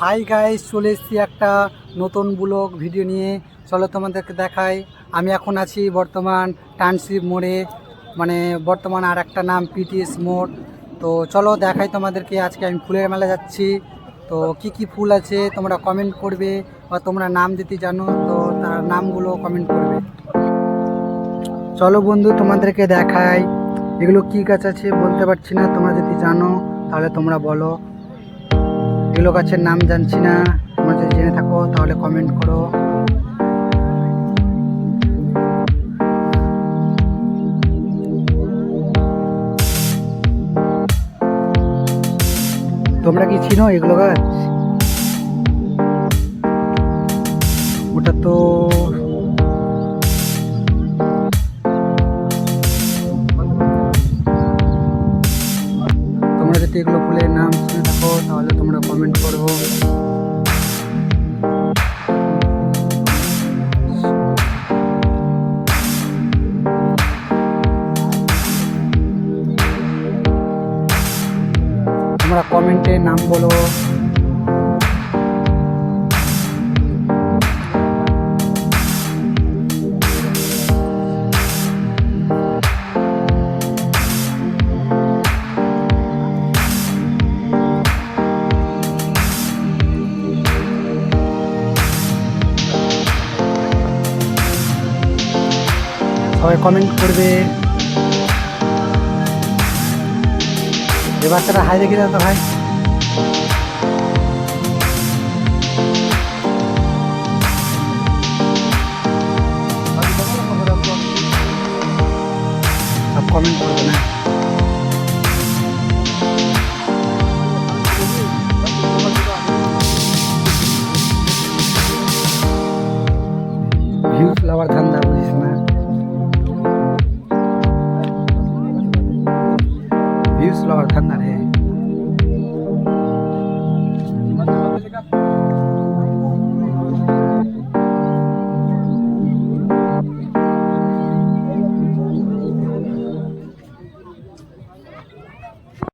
Hi guys, চলে এসেছি একটা নতুন ব্লগ ভিডিও নিয়ে। চলো তোমাদেরকে দেখাই। আমি এখন আছি বর্তমান টাউনশিপ মোড়ে, মানে বর্তমান আর একটা নাম পিটিএস মোড়। তো চলো দেখাই তোমাদেরকে। আজকে আমি ফুলের মেলা যাচ্ছি। তো কি কি ফুল আছে তোমরা কমেন্ট করবে, বা তোমরা নাম দিতে জানো তো তার নামগুলো কমেন্ট করবে। চলো বন্ধু তোমাদেরকে দেখাই এগুলো কি গাছ আছে, বলতে পারছি না। তোমরা যদি জানো তাহলে তোমরা বলো। এগুলো গাছের নাম জানছি না, তোমরা যদি জেনে থাকো তাহলে কমেন্ট করো। তোমরা কি চিনো এগুলো গাছ? ওটা তো তোমরা যদি এগুলো ফুলের নাম শুনে থাকো তাহলে তোমরা কমেন্ট করো। তোমরা কমেন্টে নাম বলো। সবাই কমেন্ট করবে। যে বাচ্চাটা হাই রেখে দাও তো ভাই। সব কমেন্ট করবে না। ভিউজ লাভার ধান্দা